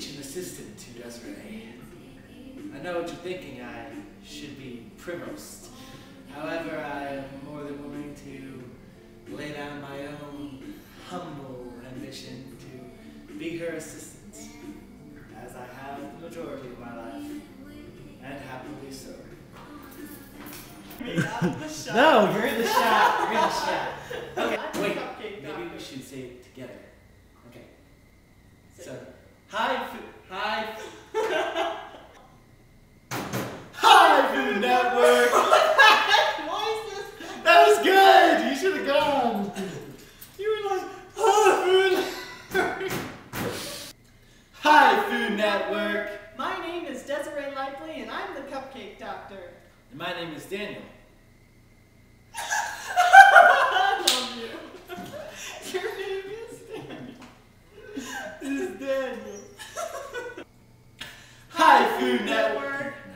teaching assistant to Desiree. I know what you're thinking, I should be provost. However, I am more than willing to lay down my own humble ambition to be her assistant, as I have the majority of my life, and happily so. No, you're in the shot. You're in the shot. Okay, wait. Maybe we should say it together. Okay. So, hi, Food Network. Why is this? That was good. You should have gone. You were like, hi, Food. Hi, Food Network. My name is Desiree Lively, and I'm the Cupcake Doctor. And my name is Daniel. I love you. Your name is Daniel. This is Daniel. Hi, Food Network. No.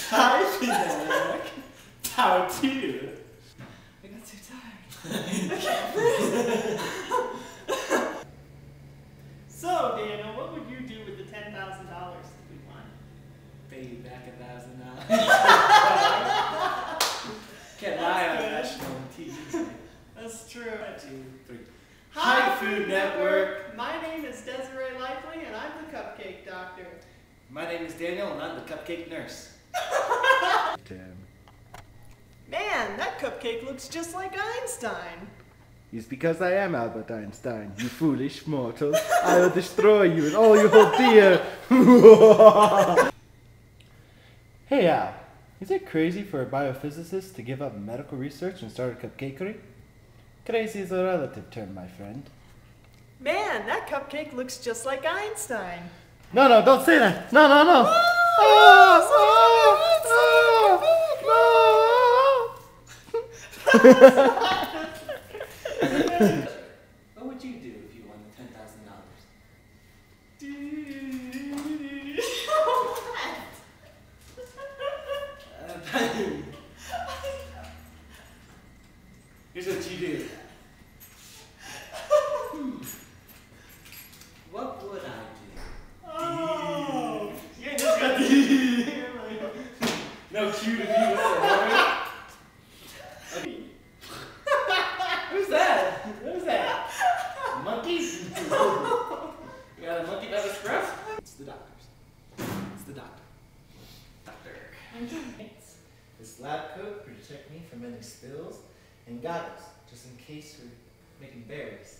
Hi, Food Network. How to you? I got so tired. I can't breathe. So, Daniel, what would you do with the $10,000 that we won? Pay you back $1,000. Can't lie on national TV. That's true. 1, 2, 3. Hi, Food Network. My name is Desiree Lively, and I'm the Cupcake Doctor. My name is Daniel, and I'm the Cupcake Nurse. Man, that cupcake looks just like Einstein. It's because I am Albert Einstein, you foolish mortal. I will destroy you and all you hold dear. Hey Al, is it crazy for a biophysicist to give up medical research and start a cupcakery? Crazy is a relative term, my friend. Man, that cupcake looks just like Einstein. No, don't say that. No. What would you do if you won the $10,000? Here's what you do. What would I do? Oh. You just got the no cue to be with. Who's that? What is that? Monkeys? You got a monkey by the scruff? It's the doctors. It's the doctor. This lab coat will protect me from any spills, and goggles, just in case we're making berries.